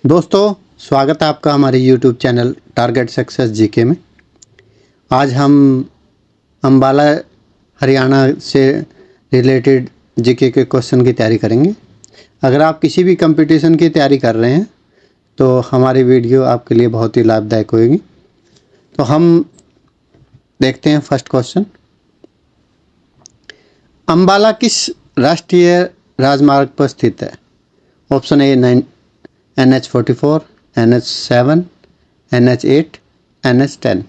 दोस्तों, स्वागत है आपका हमारे YouTube channel target success GK में। आज हम अंबाला हरियाणा से रिलेटेड जीके के क्वेश्चन की तैयारी करेंगे। अगर आप किसी भी कंपटीशन की तैयारी कर रहे हैं तो हमारी वीडियो आपके लिए बहुत ही लाभदायक होगी। तो हम देखते हैं फर्स्ट क्वेश्चन। अंबाला किस राष्ट्रीय राजमार्ग पर स्थित है? Option A NH44, NH7, NH8, NH10।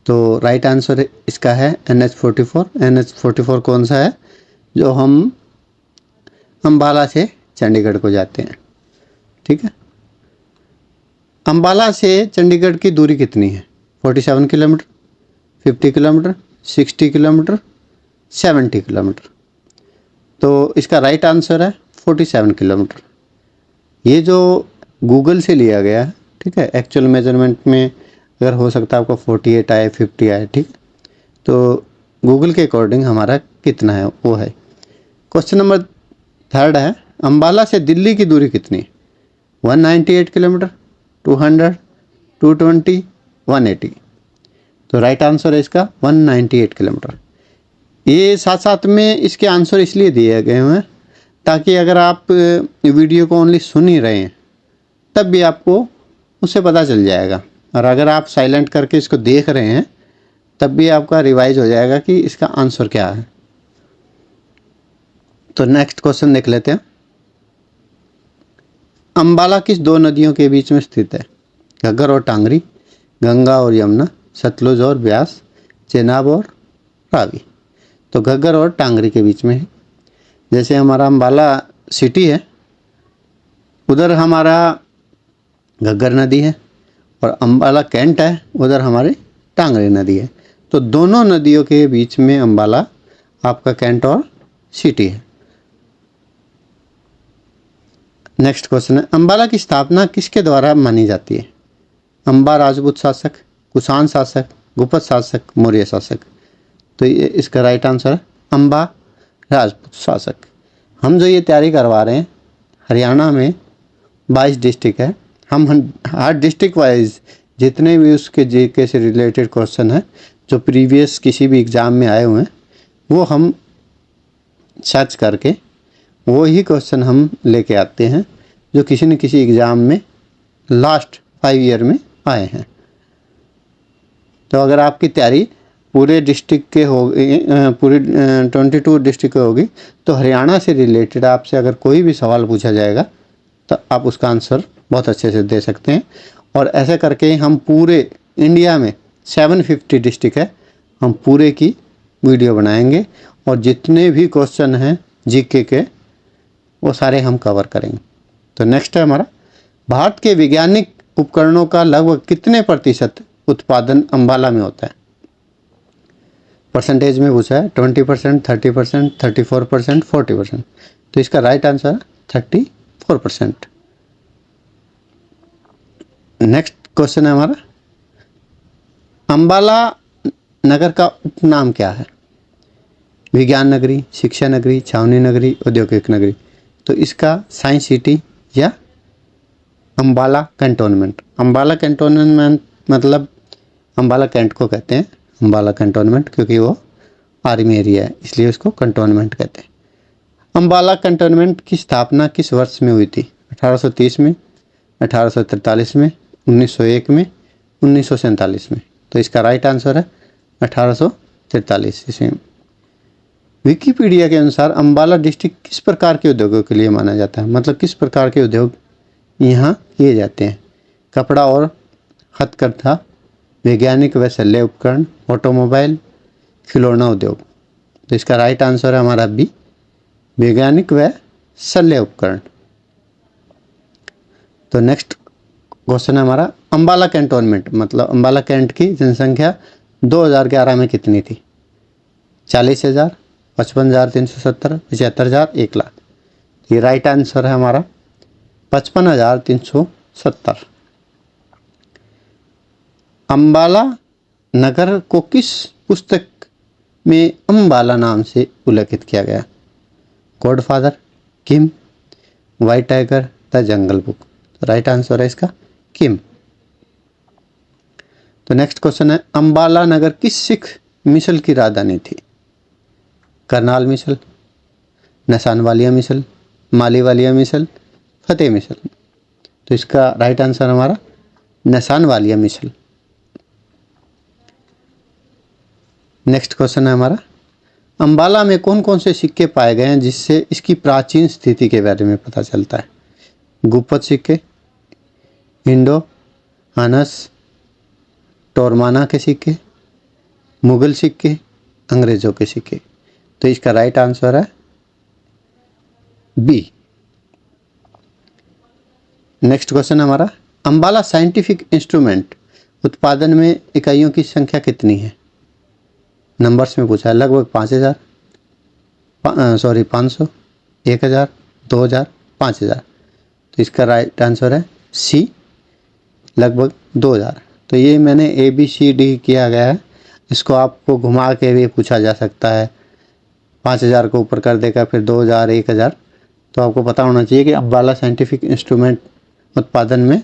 तो राइट आंसर इसका है NH44। NH44 कौन सा है? जो हम अंबाला से चंडीगढ़ को जाते हैं। ठीक है। अंबाला से चंडीगढ़ की दूरी कितनी है? 47 किलोमीटर, 50 किलोमीटर, 60 किलोमीटर, 70 किलोमीटर। तो इसका राइट आंसर है 47 किलोमीटर। ये जो गूगल से लिया गया है, ठीक है। एक्चुअल मेजरमेंट में अगर हो सकता है आपको 48 आए, 50 आए, ठीक। तो गूगल के अकॉर्डिंग हमारा कितना है वो है। क्वेश्चन नंबर थर्ड है, अंबाला से दिल्ली की दूरी कितनी है? 198 किलोमीटर, 200, 220, 180। तो राइट आंसर है इसका 198 किलोमीटर। ये साथ साथ में इसके आंसर इसलिए दिए गए हैं ताकि अगर आप वीडियो को ओनली सुन ही रहे हैं तब भी आपको उससे पता चल जाएगा, और अगर आप साइलेंट करके इसको देख रहे हैं तब भी आपका रिवाइज हो जाएगा कि इसका आंसर क्या है। तो नेक्स्ट क्वेश्चन देख लेते हैं। अंबाला किस दो नदियों के बीच में स्थित है? घग्गर और टांगरी, गंगा और यमुना, सतलुज और ब्यास, चेनाब और रावी। तो घग्गर और टांगरी के बीच में है। जैसे हमारा अंबाला सिटी है, उधर हमारा घग्गर नदी है, और अंबाला कैंट है, उधर हमारी टांगरी नदी है। तो दोनों नदियों के बीच में अंबाला आपका कैंट और सिटी है। नेक्स्ट क्वेश्चन है, अंबाला की स्थापना किसके द्वारा मानी जाती है? अंबा राजपूत शासक, कुषाण शासक, गुप्त शासक, मौर्य शासक। तो ये इसका राइट आंसर है अंबा राजपूत शासक। हम जो ये तैयारी करवा रहे हैं, हरियाणा में 22 डिस्ट्रिक्ट है। हम हर डिस्ट्रिक्ट वाइज जितने भी उसके जीके से रिलेटेड क्वेश्चन हैं जो प्रीवियस किसी भी एग्ज़ाम में आए हुए हैं, वो हम सर्च करके वो ही क्वेश्चन हम लेके आते हैं जो किसी न किसी एग्ज़ाम में लास्ट 5 ईयर में आए हैं। तो अगर आपकी तैयारी पूरे डिस्ट्रिक्ट के होगी, पूरी 22 डिस्ट्रिक्ट के होगी, तो हरियाणा से रिलेटेड आपसे अगर कोई भी सवाल पूछा जाएगा तो आप उसका आंसर बहुत अच्छे से दे सकते हैं। और ऐसे करके हम पूरे इंडिया में 750 डिस्ट्रिक्ट है, हम पूरे की वीडियो बनाएंगे और जितने भी क्वेश्चन हैं जीके के वो सारे हम कवर करेंगे। तो नेक्स्ट है हमारा, भारत के वैज्ञानिक उपकरणों का लगभग कितने प्रतिशत उत्पादन अंबाला में होता है? परसेंटेज में पूछा है, 20%, 30%, 34%, 40%। तो इसका राइट आंसर है 34%। नेक्स्ट क्वेश्चन है हमारा, अंबाला नगर का उपनाम क्या है? विज्ञान नगरी, शिक्षा नगरी, छावनी नगरी, औद्योगिक नगरी। तो इसका साइंस सिटी या अंबाला कैंटोनमेंट। अंबाला कैंटोनमेंट मतलब अंबाला कैंट को कहते हैं अंबाला कैंटोनमेंट, क्योंकि वो आर्मी एरिया है इसलिए उसको कैंटोनमेंट कहते हैं। अंबाला कैंटोनमेंट की स्थापना किस वर्ष में हुई थी? 1830 में, 1843 में, 1901 में, 1947 में। तो इसका राइट आंसर है 1843 ईस्वी में। विकिपीडिया के अनुसार अंबाला डिस्ट्रिक्ट किस प्रकार के उद्योगों के लिए माना जाता है? मतलब किस प्रकार के उद्योग यहाँ किए जाते हैं? कपड़ा और हथकरघा, वैज्ञानिक व शल्य उपकरण, ऑटोमोबाइल, खिलौना उद्योग। तो इसका राइट आंसर है हमारा बी, वैज्ञानिक व शल्य उपकरण। तो नेक्स्ट क्वेश्चन है हमारा, अंबाला कैंटोनमेंट मतलब अंबाला कैंट की जनसंख्या 2011 में कितनी थी? 40,000, 55,370, 75,000, 1 लाख। ये राइट आंसर है हमारा 55,370। अंबाला नगर को किस पुस्तक में अंबाला नाम से उल्लेखित किया गया? Godfather, Kim, white tiger, the jungle book. तो राइट आंसर है इसका किम। तो नेक्स्ट क्वेश्चन है, अंबाला नगर किस सिख मिसल की राजधानी थी? करनाल मिसल, नसानवालिया मिसल, मालीवालिया मिसल, फतेह मिसल। तो इसका राइट आंसर हमारा नसानवालिया मिसल। नेक्स्ट क्वेश्चन है हमारा, अंबाला में कौन कौन से सिक्के पाए गए हैं जिससे इसकी प्राचीन स्थिति के बारे में पता चलता है? गुप्त सिक्के, इंडो हानस टोरमाना के सिक्के, मुगल सिक्के, अंग्रेजों के सिक्के। तो इसका राइट आंसर है बी। नेक्स्ट क्वेश्चन हमारा, अंबाला साइंटिफिक इंस्ट्रूमेंट उत्पादन में इकाइयों की संख्या कितनी है? नंबर्स में पूछा है, लगभग 5000, 500, 1000, 2000, 5000। तो इसका राइट आंसर है सी, लगभग 2000। तो ये मैंने ABCD किया गया है, इसको आपको घुमा के भी पूछा जा सकता है, 5000 को ऊपर कर देगा फिर 2000, 1000। तो आपको पता होना चाहिए कि अंबाला साइंटिफिक इंस्ट्रूमेंट उत्पादन में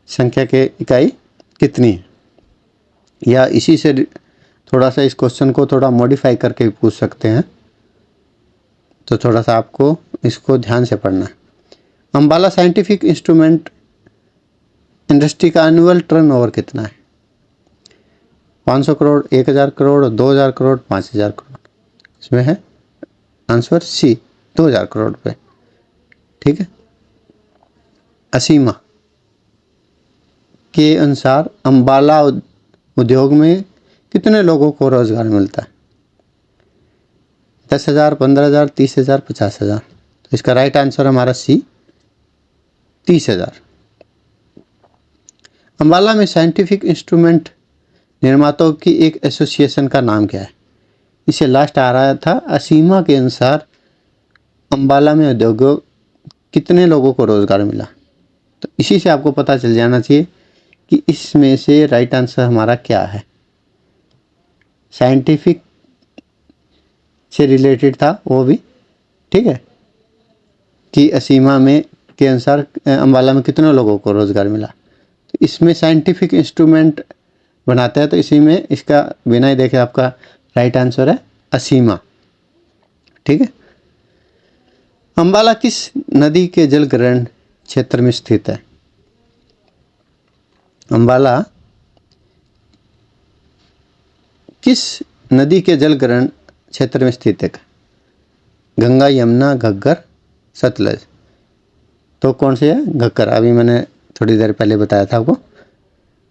संख्या के इकाई कितनी है। या इसी से थोड़ा सा इस क्वेश्चन को थोड़ा मॉडिफाई करके भी पूछ सकते हैं, तो थोड़ा सा आपको इसको ध्यान से पढ़ना है। अंबाला साइंटिफिक इंस्ट्रूमेंट इंडस्ट्री का एनुअल टर्नओवर कितना है? 500 करोड़, 1000 करोड़, 2000 करोड़, 5000 करोड़। इसमें है आंसर सी, 2000 करोड़ रुपए। ठीक है। असीमा के अनुसार अंबाला उद्योग में कितने लोगों को रोजगार मिलता है? 10,000, 15,000, 30,000, 50,000। तो इसका राइट आंसर हमारा सी, 30,000। अंबाला में साइंटिफिक इंस्ट्रूमेंट निर्माताओं की एक एसोसिएशन का नाम क्या है? इसे लास्ट आ रहा था, असीमा के अनुसार अंबाला में उद्योगों कितने लोगों को रोजगार मिला? तो इसी से आपको पता चल जाना चाहिए कि इसमें से राइट आंसर हमारा क्या है। साइंटिफिक से रिलेटेड था वो भी, ठीक है, कि असीमा में के अनुसार अंबाला में कितने लोगों को रोजगार मिला। तो इसमें साइंटिफिक इंस्ट्रूमेंट बनाते हैं, तो इसी में इसका बिना ही देखे आपका राइट आंसर है असीमा। ठीक है। अंबाला किस नदी के जलग्रहण क्षेत्र में स्थित है? अंबाला किस नदी के जलग्रहण क्षेत्र में स्थित है? गंगा, यमुना, घग्गर, सतलज। तो कौन से है? घग्गर। अभी मैंने थोड़ी देर पहले बताया था आपको।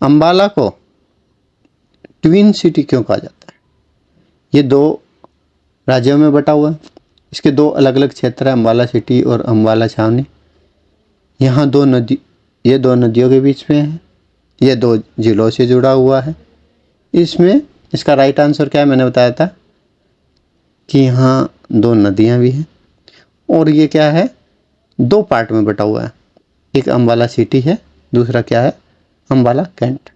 अंबाला को ट्विन सिटी क्यों कहा जाता है? ये 2 राज्यों में बटा हुआ है, इसके 2 अलग अलग क्षेत्र है, अंबाला सिटी और अंबाला छावनी। यहाँ 2 नदियों के बीच में है, ये 2 जिलों से जुड़ा हुआ है। इसमें इसका राइट आंसर क्या है? मैंने बताया था कि यहाँ 2 नदियाँ भी हैं, और ये क्या है? 2 पार्ट में बटा हुआ है। एक अंबाला सिटी है, दूसरा क्या है? अंबाला कैंट।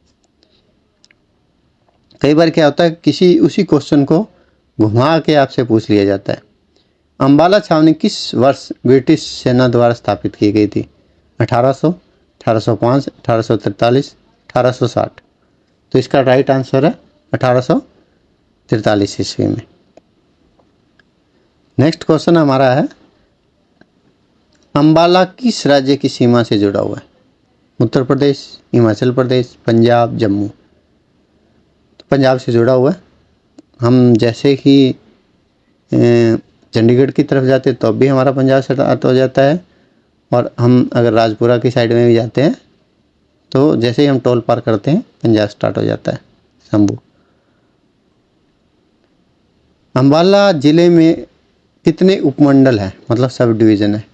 कई बार क्या होता है, किसी उसी क्वेश्चन को घुमा के आपसे पूछ लिया जाता है। अंबाला छावनी किस वर्ष ब्रिटिश सेना द्वारा स्थापित की गई थी? 1800, 1805, 1843, 1860। तो इसका राइट आंसर है 1843 ईस्वी में। नेक्स्ट क्वेश्चन हमारा है, अंबाला किस राज्य की सीमा से जुड़ा हुआ है? उत्तर प्रदेश, हिमाचल प्रदेश, पंजाब, जम्मू। तो पंजाब से जुड़ा हुआ है। हम जैसे ही चंडीगढ़ की तरफ जाते तो भी हमारा पंजाब से स्टार्ट हो जाता है, और हम अगर राजपुरा की साइड में भी जाते हैं तो जैसे ही हम टोल पार करते हैं पंजाब स्टार्ट हो जाता है, शंभू। अंबाला जिले में कितने उपमंडल हैं, मतलब सब डिवीज़न है?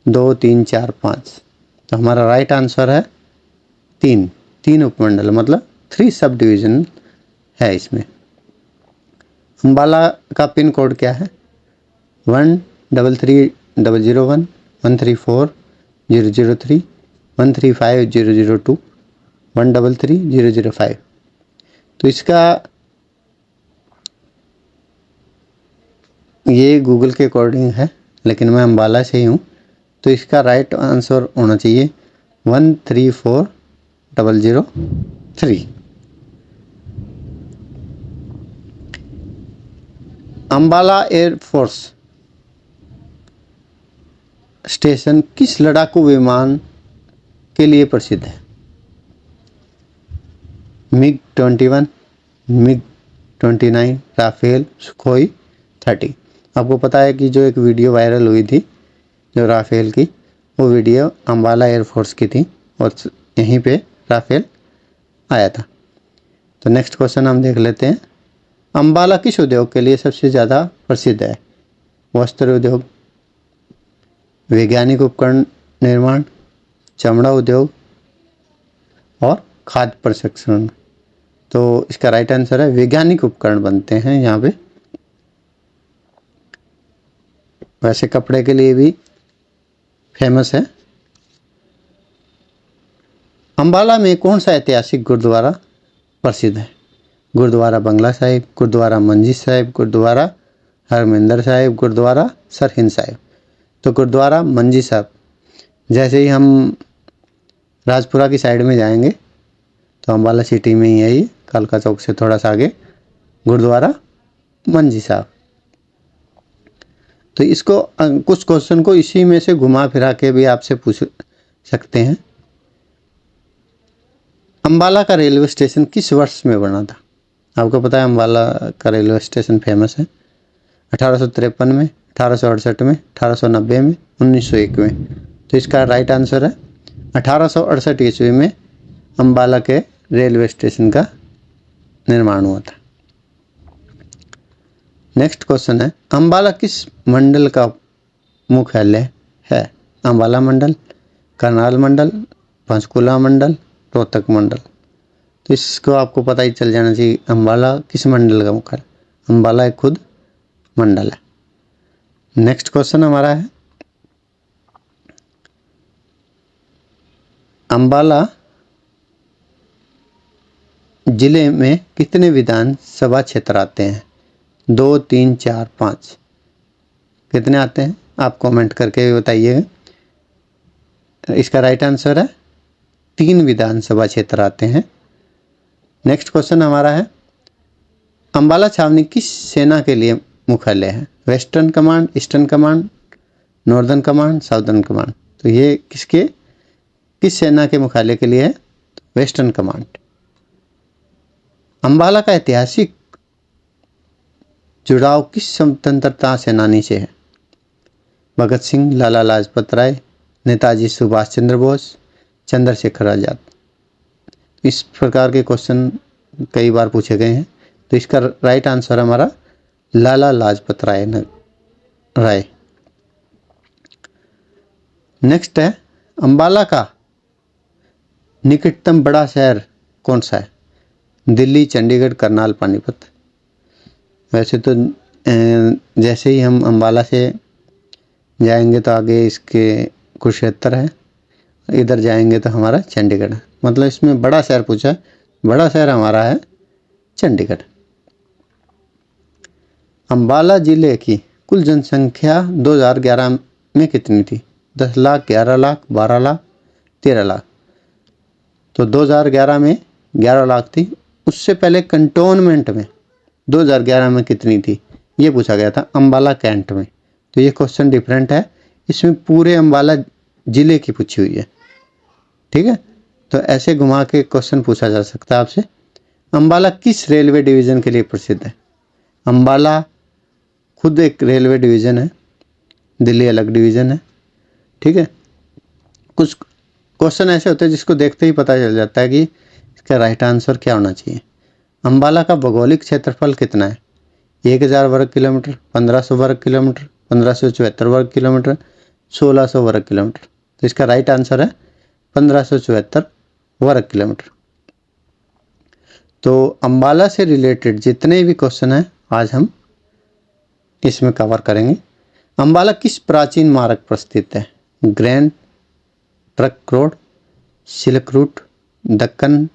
2, 3, 4, 5। तो हमारा राइट आंसर है 3 उपमंडल, मतलब 3 सब डिवीज़न है इसमें। अंबाला का पिन कोड क्या है? 13301, 134,003, 135,002, 133,005। तो इसका ये गूगल के अकॉर्डिंग है, लेकिन मैं अंबाला से ही हूँ, तो इसका राइट आंसर होना चाहिए 134003। अंबाला एयरफोर्स स्टेशन किस लड़ाकू विमान के लिए प्रसिद्ध है? MiG-21, MiG-29, Rafale, Sukhoi 30। आपको पता है कि जो एक वीडियो वायरल हुई थी जो राफेल की, वो वीडियो अंबाला एयरफोर्स की थी और यहीं पे राफेल आया था। तो नेक्स्ट क्वेश्चन हम देख लेते हैं। अंबाला किस उद्योग के लिए सबसे ज़्यादा प्रसिद्ध है? वस्त्र उद्योग, वैज्ञानिक उपकरण निर्माण, चमड़ा उद्योग और खाद्य प्रसंस्करण। तो इसका राइट आंसर है वैज्ञानिक उपकरण बनते हैं यहाँ पे। वैसे कपड़े के लिए भी फेमस है। अंबाला में कौन सा ऐतिहासिक गुरुद्वारा प्रसिद्ध है? गुरुद्वारा बंगला साहिब, गुरुद्वारा मंजी साहिब, गुरुद्वारा हरमिंदर साहिब, गुरुद्वारा सरहिंद साहिब। तो गुरुद्वारा मंजी साहिब। जैसे ही हम राजपुरा की साइड में जाएंगे तो अंबाला सिटी में ही है ये, कालका चौक से थोड़ा सा आगे गुरुद्वारा मंजी साहिब। तो इसको कुछ क्वेश्चन को इसी में से घुमा फिरा के भी आपसे पूछ सकते हैं। अंबाला का रेलवे स्टेशन किस वर्ष में बना था? आपको पता है अंबाला का रेलवे स्टेशन फेमस है। 1853 में, 1868 में, 1890 में, 1901 में। तो इसका राइट आंसर है 1868 ईस्वी में अंबाला के रेलवे स्टेशन का निर्माण हुआ था। नेक्स्ट क्वेश्चन है, अंबाला किस मंडल का मुख्यालय है? अंबाला मंडल, करनाल मंडल, पंचकुला मंडल, रोहतक मंडल। तो इसको आपको पता ही चल जाना चाहिए अंबाला किस मंडल का मुख्यालय। अंबाला एक खुद मंडल है। नेक्स्ट क्वेश्चन हमारा है, अंबाला जिले में कितने विधानसभा क्षेत्र आते हैं? 2, 3, 4, 5। कितने आते हैं आप कमेंट करके बताइएगा। इसका राइट आंसर है 3 विधानसभा क्षेत्र आते हैं। नेक्स्ट क्वेश्चन हमारा है, अंबाला छावनी किस सेना के लिए मुख्यालय है? Western command, eastern command, northern command, southern command. तो ये किस सेना के मुख्यालय के लिए है? Western command. अंबाला का ऐतिहासिक जुड़ाव किस स्वतंत्रता सेनानी से है? भगत सिंह, लाला लाजपत राय, नेताजी सुभाष चंद्र बोस, चंद्रशेखर आजाद। इस प्रकार के क्वेश्चन कई बार पूछे गए हैं। तो इसका राइट आंसर हमारा लाला लाजपत राय। नेक्स्ट है, अंबाला का निकटतम बड़ा शहर कौन सा है? दिल्ली, चंडीगढ़, करनाल, पानीपत। वैसे तो जैसे ही हम अंबाला से जाएंगे तो आगे इसके कुरुक्षेत्र है, इधर जाएंगे तो हमारा चंडीगढ़ है। मतलब इसमें बड़ा शहर पूछा है, बड़ा शहर हमारा है चंडीगढ़। अंबाला जिले की कुल जनसंख्या 2011 में कितनी थी? 10 लाख, 11 लाख, 12 लाख, 13 लाख। तो 2011 में 11 लाख थी। उससे पहले कंटोनमेंट में 2011 में कितनी थी ये पूछा गया था, अंबाला कैंट में। तो ये क्वेश्चन डिफरेंट है, इसमें पूरे अंबाला जिले की पूछी हुई है। ठीक है, तो ऐसे घुमा के क्वेश्चन पूछा जा सकता है आपसे। अंबाला किस रेलवे डिवीज़न के लिए प्रसिद्ध है? अंबाला खुद एक रेलवे डिवीज़न है, दिल्ली अलग डिवीज़न है। ठीक है, कुछ क्वेश्चन ऐसे होते हैं जिसको देखते ही पता चल जाता है कि इसका राइट आंसर क्या होना चाहिए। अंबाला का भौगोलिक क्षेत्रफल कितना है? 1000 वर्ग किलोमीटर, 1500 वर्ग किलोमीटर, 1574 वर्ग किलोमीटर, 1600 वर्ग किलोमीटर। तो इसका राइट आंसर है 1574 वर्ग किलोमीटर। तो अंबाला से रिलेटेड जितने भी क्वेश्चन हैं आज हम इसमें कवर करेंगे। अंबाला किस प्राचीन मार्ग पर स्थित है? Grand trunk road, silk route, Deccan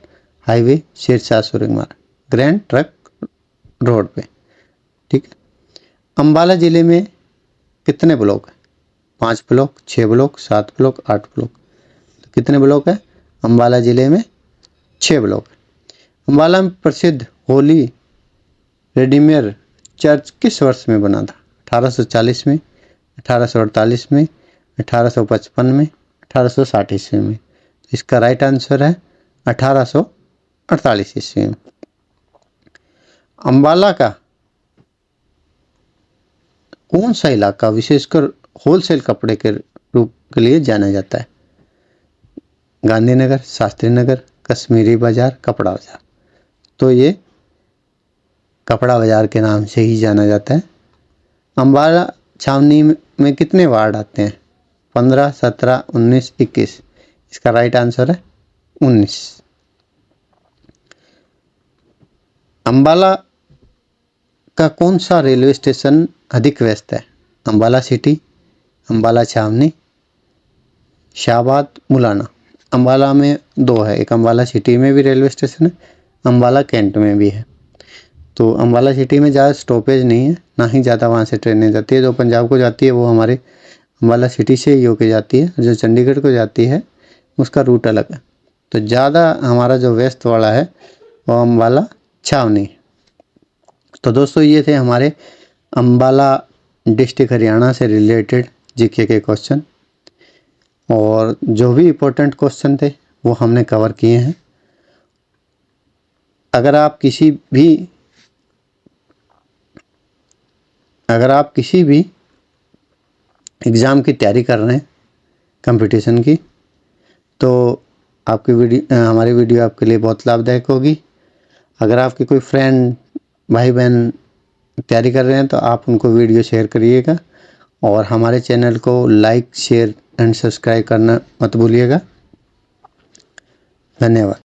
highway, Shershah सूरंग मार्ग। ग्रैंड ट्रक रोड पे। ठीक है, अंबाला जिले में कितने ब्लॉक हैं? 5 ब्लॉक, 6 ब्लॉक, 7 ब्लॉक, 8 ब्लॉक। तो कितने ब्लॉक है? अम्बाला ज़िले में 6 ब्लॉक। अम्बाला में प्रसिद्ध होली रेडीमेर चर्च किस वर्ष में बना था? 1840 में, 1848 में, 1855 में, 1860 ईस्वी में। इसका राइट आंसर है 1848 ईस्वी में। अम्बाला का कौन सा इलाका विशेषकर होलसेल कपड़े के रूप के लिए जाना जाता है? गांधीनगर, शास्त्री नगर, कश्मीरी बाजार, कपड़ा बाजार। तो ये कपड़ा बाजार के नाम से ही जाना जाता है। अम्बाला छावनी में कितने वार्ड आते हैं? 15, 17, 19, 21। इसका राइट आंसर है 19। अम्बाला का कौन सा रेलवे स्टेशन अधिक व्यस्त है? अम्बाला सिटी, अम्बाला छावनी, शाहबाद, मुलाना। अम्बाला में 2 है, एक अम्बाला सिटी में भी रेलवे स्टेशन है, अम्बाला कैंट में भी है। तो अम्बाला सिटी में ज़्यादा स्टॉपेज नहीं है, ना ही ज़्यादा वहाँ से ट्रेनें जाती है। जो पंजाब को जाती है वो हमारे अम्बाला सिटी से ही होके जाती है, जो चंडीगढ़ को जाती है उसका रूट अलग है। तो ज़्यादा हमारा जो वेस्ट वाला है वो अम्बाला छावनी। तो दोस्तों ये थे हमारे अम्बाला डिस्ट्रिक्ट हरियाणा से रिलेटेड जीके के क्वेश्चन, और जो भी इम्पोर्टेंट क्वेश्चन थे वो हमने कवर किए हैं। अगर आप किसी भी एग्ज़ाम की तैयारी कर रहे हैं कंपटीशन की, तो हमारी वीडियो आपके लिए बहुत लाभदायक होगी। अगर आपके कोई फ्रेंड, भाई बहन तैयारी कर रहे हैं तो आप उनको वीडियो शेयर करिएगा, और हमारे चैनल को लाइक, शेयर एंड सब्सक्राइब करना मत भूलिएगा। धन्यवाद।